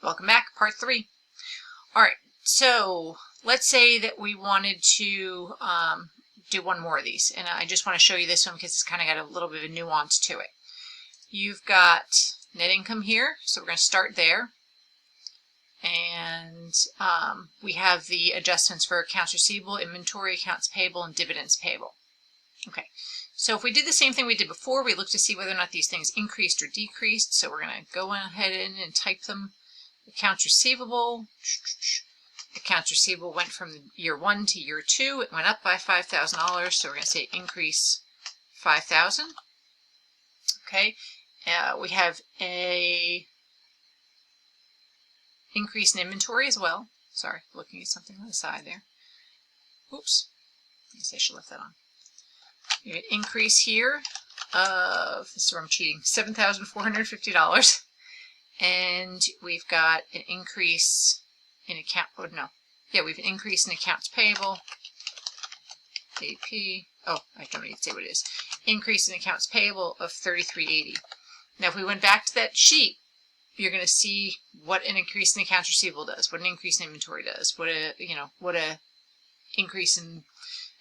Welcome back, part 3. All right, so let's say that we wanted to do one more of these, and I just want to show you this one because it's kind of got a little bit of a nuance to it. You've got net income here, so we're going to start there. And we have the adjustments for accounts receivable, inventory, accounts payable, and dividends payable. Okay, so if we did the same thing we did before, we looked to see whether or not these things increased or decreased. So we're going to go ahead and type them. Accounts receivable. Accounts receivable went from year 1 to year 2. It went up by $5,000. So we're going to say increase 5,000. Okay, we have a increase in inventory as well. Sorry, looking at something on the side there. Oops, I guess I should left that on. We have an increase here of, this is where I'm cheating, $7,450. And we've got an increase in we have an increase in accounts payable, AP, oh, I don't need to say what it is. Increase in accounts payable of $3,380. Now if we went back to that sheet, you're going to see what an increase in accounts receivable does, what an increase in inventory does, what a increase in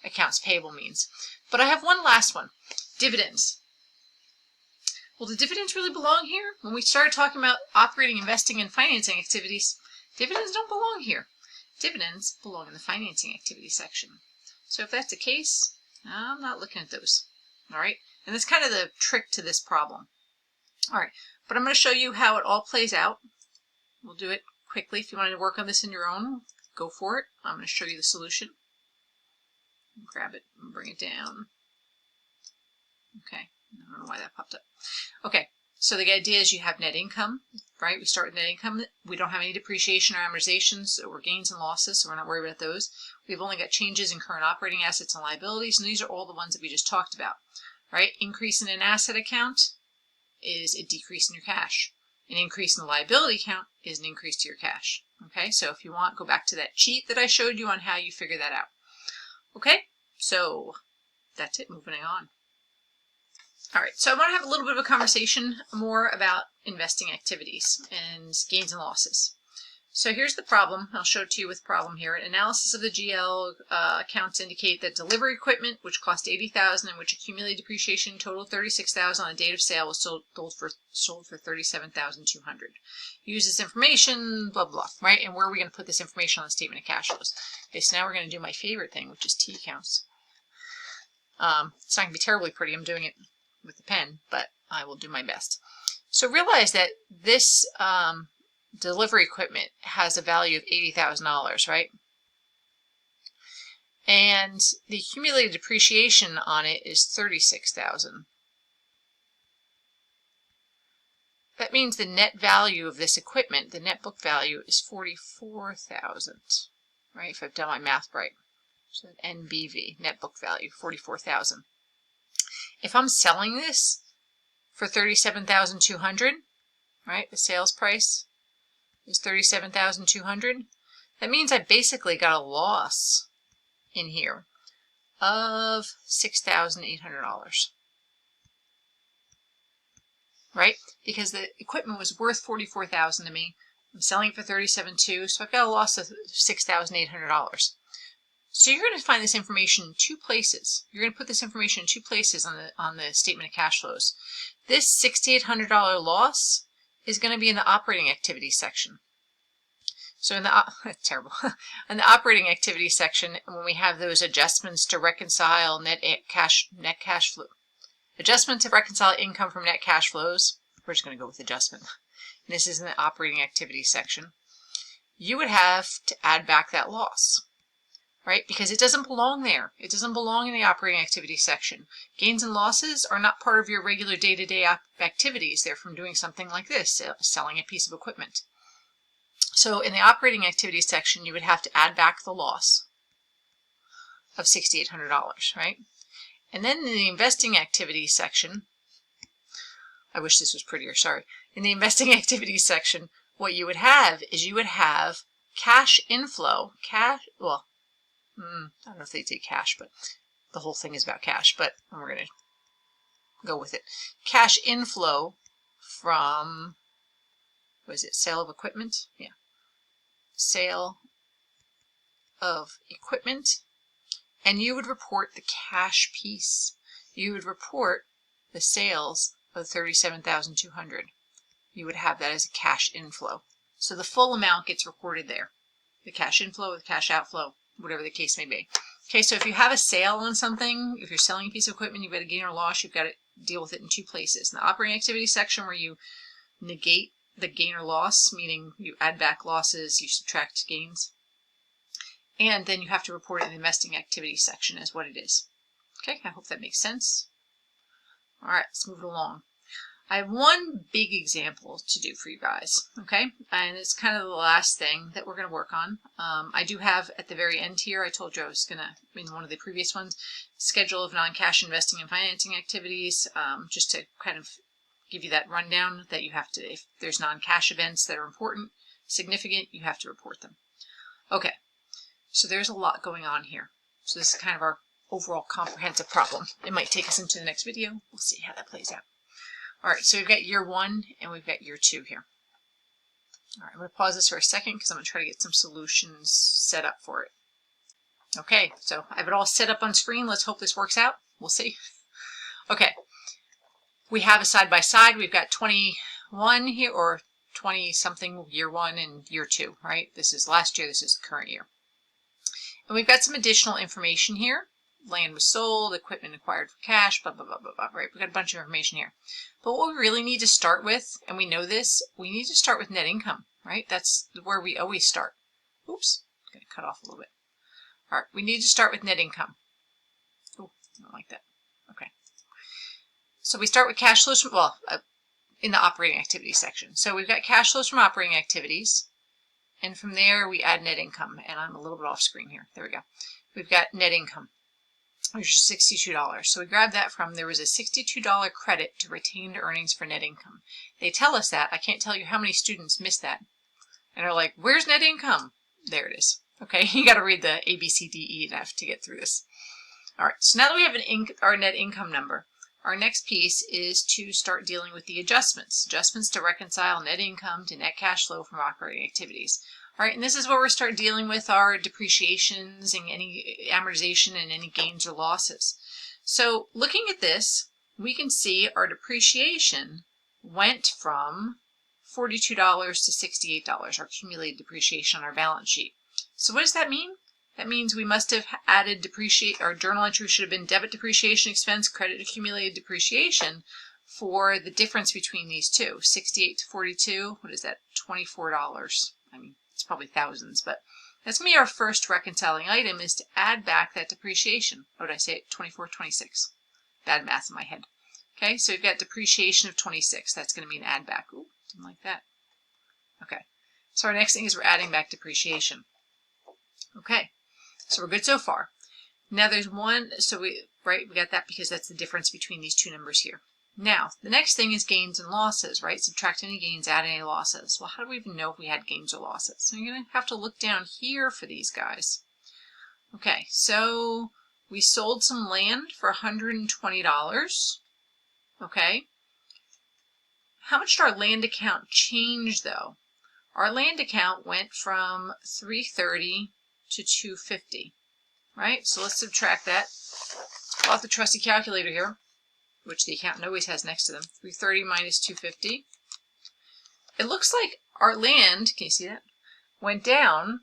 accounts payable means. But I have one last one, dividends. Well, do dividends really belong here? When we started talking about operating, investing, and financing activities, dividends don't belong here. Dividends belong in the financing activity section. So if that's the case, I'm not looking at those. All right, and that's kind of the trick to this problem. All right, but I'm going to show you how it all plays out. We'll do it quickly. If you wanted to work on this in your own, go for it. I'm going to show you the solution. Grab it and bring it down. Okay, I don't know why that popped up. Okay, so the idea is you have net income, right? We start with net income. We don't have any depreciation or amortizations or gains and losses, so we're not worried about those. We've only got changes in current operating assets and liabilities, and these are all the ones that we just talked about, right? Increase in an asset account is a decrease in your cash. An increase in the liability account is an increase to your cash. Okay, so if you want, go back to that sheet that I showed you on how you figure that out. Okay, so that's it, moving on. All right, so I want to have a little bit of a conversation more about investing activities and gains and losses. So here's the problem. I'll show it to you with the problem here. An analysis of the GL accounts indicate that delivery equipment, which cost $80,000 and which accumulated depreciation totaled $36,000 on the date of sale, was sold for $37,200. Use this information, blah, blah, right? And where are we going to put this information on the statement of cash flows? Okay, so now we're going to do my favorite thing, which is T accounts. It's not going to be terribly pretty. I'm doing it with the pen, but I will do my best. So realize that this delivery equipment has a value of $80,000, right? And the accumulated depreciation on it is $36,000. That means the net value of this equipment, the net book value, is $44,000, right? If I've done my math right. So NBV, net book value, $44,000. If I'm selling this for $37,200, right? The sales price is $37,200. That means I basically got a loss in here of $6,800, right? Because the equipment was worth $44,000 to me. I'm selling it for $37,200, so I've got a loss of $6,800. So you're going to find this information in two places. You're going to put this information in two places on the statement of cash flows. This $6,800 loss is going to be in the operating activity section. So in the terrible in the operating activity section, when we have those adjustments to reconcile net cash flow, adjustment to reconcile income from net cash flows, we're just going to go with adjustment. And this is in the operating activity section. You would have to add back that loss, right? Because it doesn't belong there. It doesn't belong in the operating activity section. Gains and losses are not part of your regular day-to-day activities. They're from doing something like this, selling a piece of equipment. So in the operating activity section, you would have to add back the loss of $6,800, right? And then in the investing activity section, I wish this was prettier, sorry. In the investing activity section, what you would have is you would have cash inflow, I don't know if they say cash, but the whole thing is about cash, but we're going to go with it. Cash inflow from was it sale of equipment? Yeah. Sale of equipment. And you would report the cash piece. You would report the sales of 37,200. You would have that as a cash inflow. So the full amount gets recorded there. The cash inflow, the cash outflow, whatever the case may be. Okay, so if you have a sale on something, if you're selling a piece of equipment, you've got a gain or loss, you've got to deal with it in two places. In the operating activity section, where you negate the gain or loss, meaning you add back losses, you subtract gains. And then you have to report it in the investing activity section as what it is. Okay, I hope that makes sense. All right, let's move it along. I have one big example to do for you guys, okay? And it's kind of the last thing that we're going to work on. I do have at the very end here, I told you I was going to, in one of the previous ones, schedule of non-cash investing and financing activities, just to kind of give you that rundown that you have to, if there's non-cash events that are important, significant, you have to report them. Okay, so there's a lot going on here. So this is kind of our overall comprehensive problem. It might take us into the next video. We'll see how that plays out. All right, so we've got year 1 and we've got year 2 here. All right, I'm going to pause this for a second because I'm going to try to get some solutions set up for it. Okay, so I have it all set up on screen. Let's hope this works out. We'll see. Okay, we have a side-by-side. We've got 21 here, or 20-something year 1 and year 2, right? This is last year, this is the current year. And we've got some additional information here. Land was sold, equipment acquired for cash, blah, blah, blah, blah, blah, right? We've got a bunch of information here. But what we really need to start with, and we know this, we need to start with net income, right? That's where we always start. Oops, I'm going to cut off a little bit. All right, we need to start with net income. Oh, I don't like that. Okay. So we start with cash flows from, well, in the operating activity section. So we've got cash flows from operating activities, and from there we add net income. And I'm a little bit off screen here. There we go. We've got net income, which is $62. So we grabbed that from, there was a $62 credit to retained earnings for net income. They tell us that. I can't tell you how many students miss that. And are like, where's net income? There it is. Okay, you got to read the A, B, C, D, E, and F to get through this. All right, so now that we have our net income number, our next piece is to start dealing with the adjustments. Adjustments to reconcile net income to net cash flow from operating activities. All right, and this is where we start dealing with our depreciations and any amortization and any gains or losses. So looking at this, we can see our depreciation went from $42 to $68, our accumulated depreciation on our balance sheet. So what does that mean? That means we must have added our journal entry should have been debit depreciation expense, credit accumulated depreciation for the difference between these two, 68 to 42. What is that? $24. I mean, it's probably thousands, but that's going to be our first reconciling item, is to add back that depreciation. What did I say? 24, 26. Bad math in my head. Okay, so we've got depreciation of 26. That's going to be an add back. Ooh, didn't like that. Okay, so our next thing is we're adding back depreciation. Okay, so we're good so far. Now there's one, so we got that because that's the difference between these two numbers here. Now, the next thing is gains and losses, right? Subtract any gains, add any losses. Well, how do we even know if we had gains or losses? So you're going to have to look down here for these guys. Okay, so we sold some land for $120. Okay. How much did our land account change, though? Our land account went from $330 to $250, right? So let's subtract that. Pull out the trusty calculator here, which the accountant always has next to them. 330 minus 250. It looks like our land, can you see that, went down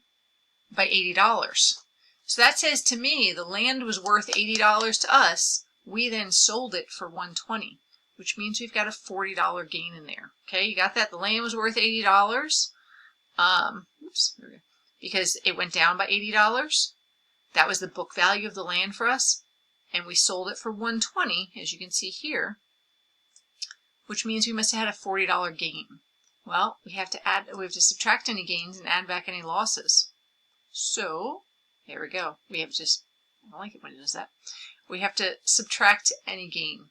by $80. So that says to me the land was worth $80 to us. We then sold it for $120, which means we've got a $40 gain in there. Okay, you got that? The land was worth $80. Oops, there we go. Because it went down by $80. That was the book value of the land for us. And we sold it for $120, as you can see here, which means we must have had a $40 gain. Well, we have to subtract any gains and add back any losses. So, there we go. We have just, I don't like it when it does that. We have to subtract any gain.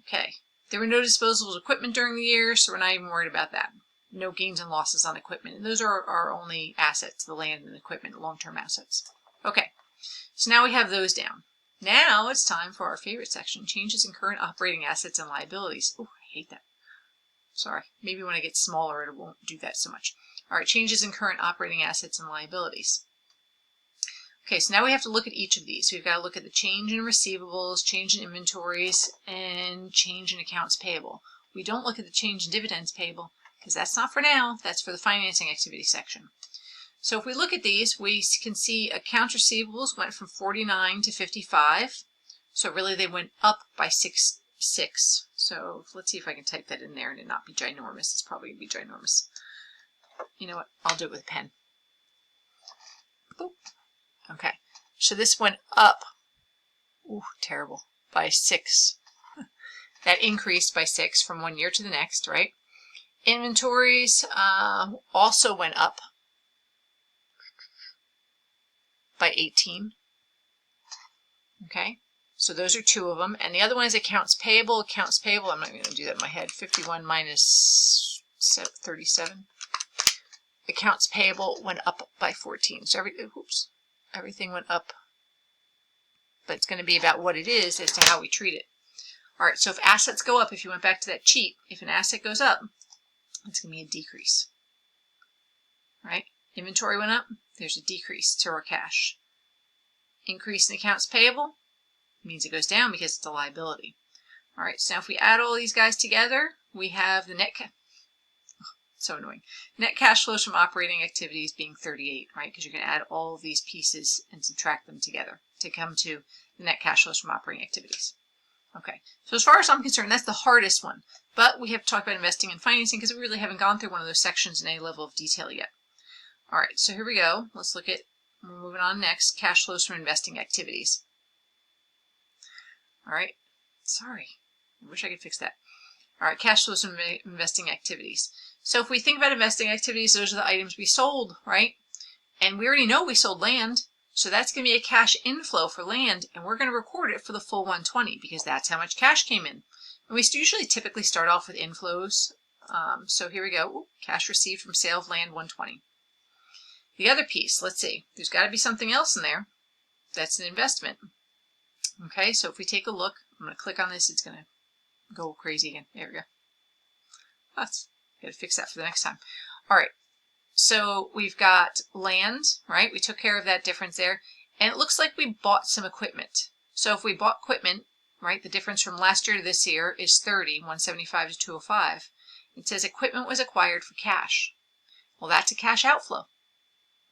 Okay. There were no disposable equipment during the year, so we're not even worried about that. No gains and losses on equipment. And those are our only assets, the land and equipment, long-term assets. Okay. So now we have those down. Now it's time for our favorite section, changes in current operating assets and liabilities. Oh, I hate that. Sorry, maybe when it gets smaller it won't do that so much. All right, changes in current operating assets and liabilities. Okay, so now we have to look at each of these. We've got to look at the change in receivables, change in inventories, and change in accounts payable. We don't look at the change in dividends payable because that's not for now. That's for the financing activity section. So if we look at these, we can see accounts receivables went from 49 to 55. So really they went up by 6. So let's see if I can type that in there and it not be ginormous. It's probably going to be ginormous. You know what? I'll do it with a pen. Boop. Okay, so this went up, ooh, terrible, by 6. That increased by 6 from one year to the next, right? Inventories also went up by 18. Okay, so those are 2 of them. And the other one is accounts payable. Accounts payable, I'm not going to do that in my head. 51 minus 37. Accounts payable went up by 14. So everything went up, but it's going to be about what it is as to how we treat it. All right, so if assets go up, if you went back to that sheet, if an asset goes up, it's going to be a decrease. Right? Inventory went up, there's a decrease to our cash. Increase in accounts payable means it goes down because it's a liability. All right, so now if we add all these guys together, we have the so annoying. Net cash flows from operating activities being 38, right? Because you can add all of these pieces and subtract them together to come to the net cash flows from operating activities. Okay, so as far as I'm concerned, that's the hardest one. But we have to talk about investing and financing because we really haven't gone through one of those sections in any level of detail yet. All right, so here we go. Let's look at, we're moving on next, cash flows from investing activities. All right, sorry, I wish I could fix that. All right, cash flows from investing activities. So if we think about investing activities, those are the items we sold, right? And we already know we sold land, so that's going to be a cash inflow for land, and we're going to record it for the full 120 because that's how much cash came in. And we usually typically start off with inflows. So here we go. Ooh, cash received from sale of land, 120. The other piece, let's see. There's got to be something else in there. That's an investment. Okay, so if we take a look, I'm going to click on this. It's going to go crazy again. There we go. That's got to fix that for the next time. All right. So we've got land, right? We took care of that difference there. And it looks like we bought some equipment. So if we bought equipment, right, the difference from last year to this year is 30, 175 to 205. It says equipment was acquired for cash. Well, that's a cash outflow.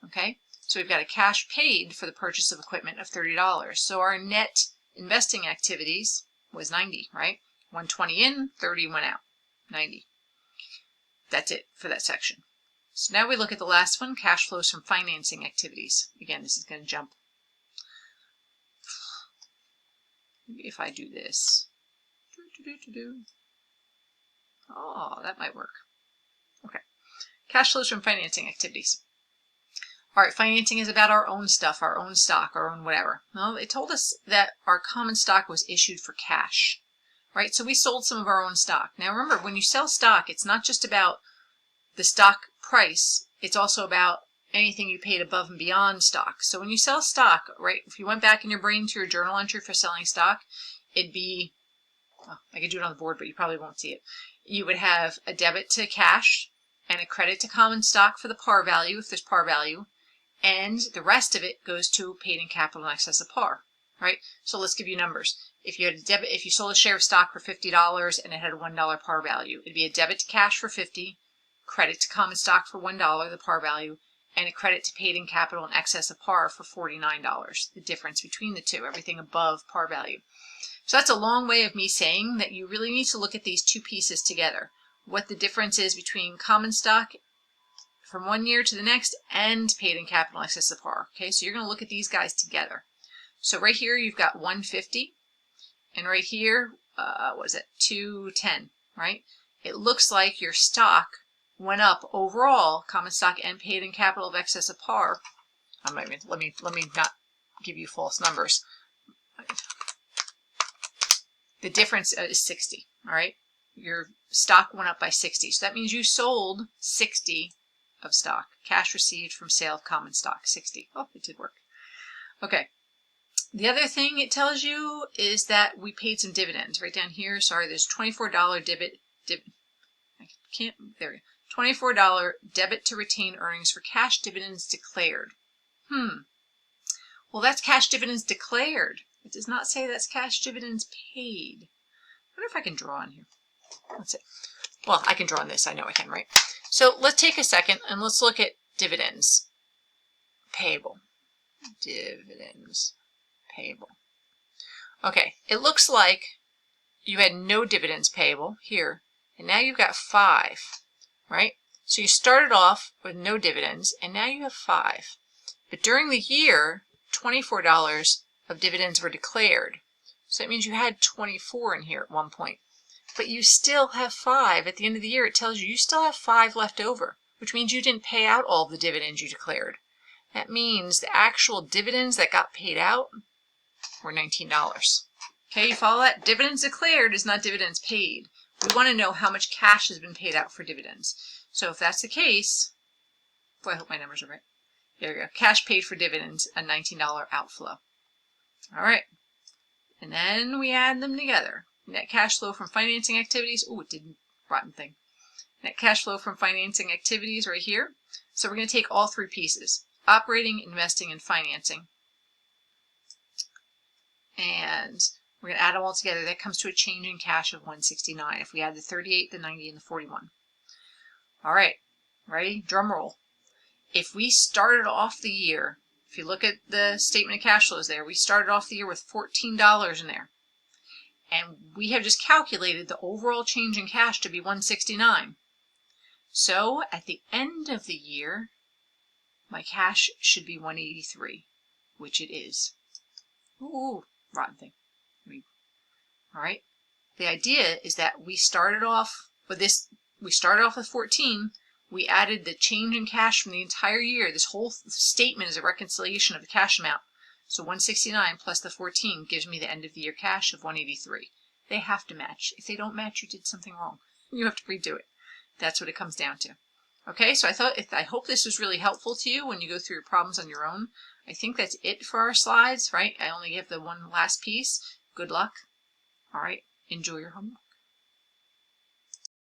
Okay? So we've got a cash paid for the purchase of equipment of $30. So our net investing activities was 90, right? 120 in, 30 went out, 90. That's it for that section. So now we look at the last one, cash flows from financing activities. Again, this is going to jump. Maybe if I do this. Oh, that might work. Okay. Cash flows from financing activities. All right, financing is about our own stuff, our own stock, our own whatever. Well, it told us that our common stock was issued for cash, right? So we sold some of our own stock. Now remember, when you sell stock, it's not just about the stock price, it's also about anything you paid above and beyond stock. So when you sell stock, right, if you went back in your brain to your journal entry for selling stock, it'd be, well, I could do it on the board, but you probably won't see it. You would have a debit to cash and a credit to common stock for the par value, if there's par value, and the rest of it goes to paid in capital in excess of par, right? So let's give you numbers. If you had a debit, if you sold a share of stock for $50 and it had a $1 par value, it'd be a debit to cash for $50, credit to common stock for $1, the par value, and a credit to paid in capital in excess of par for $49, the difference between the two, everything above par value. So that's a long way of me saying that you really need to look at these two pieces together. What the difference is between common stock from one year to the next and paid in capital in excess of par. Okay, so you're going to look at these guys together. So right here you've got 150, and right here, what is it, 210, right? It looks like your stock went up overall, common stock and paid in capital of excess of par. Let me not give you false numbers. The difference is 60, all right? Your stock went up by 60. So that means you sold 60 of stock. Cash received from sale of common stock, 60. Oh, it did work. Okay. The other thing it tells you is that we paid some dividends right down here. Sorry, there's $24 can't, there we go. $24 debit to retained earnings for cash dividends declared. Well, that's cash dividends declared. It does not say that's cash dividends paid. I wonder if I can draw on here. Let's see. Well, I can draw on this. I know I can, right? So let's take a second and let's look at dividends payable. Dividends payable. Okay, it looks like you had no dividends payable here, and now you've got 5, right? So you started off with no dividends, and now you have 5. But during the year, $24 of dividends were declared. So that means you had 24 in here at one point. But you still have 5. At the end of the year, it tells you you still have 5 left over, which means you didn't pay out all of the dividends you declared. That means the actual dividends that got paid out were $19. Okay, you follow that? Dividends declared is not dividends paid. We want to know how much cash has been paid out for dividends. So if that's the case, boy, I hope my numbers are right. There we go. Cash paid for dividends, a $19 outflow. All right. And then we add them together. Net cash flow from financing activities. Oh, it didn't. Rotten thing. Net cash flow from financing activities right here. So we're going to take all 3 pieces. Operating, investing, and financing. And we're going to add them all together. That comes to a change in cash of 169 if we add the 38, the 90, and the 41. All right. Ready? Drum roll. If we started off the year, if you look at the statement of cash flows there, we started off the year with $14 in there. And we have just calculated the overall change in cash to be 169. So at the end of the year, my cash should be 183, which it is. Ooh, rotten thing. All right. The idea is that we started off with this. We started off with 14. We added the change in cash from the entire year. This whole statement is a reconciliation of the cash amount. So 169 plus the 14 gives me the end of the year cash of 183. They have to match. If they don't match, you did something wrong. You have to redo it. That's what it comes down to. Okay, so I hope this was really helpful to you when you go through your problems on your own. I think that's it for our slides, right? I only give the one last piece. Good luck. All right, enjoy your homework.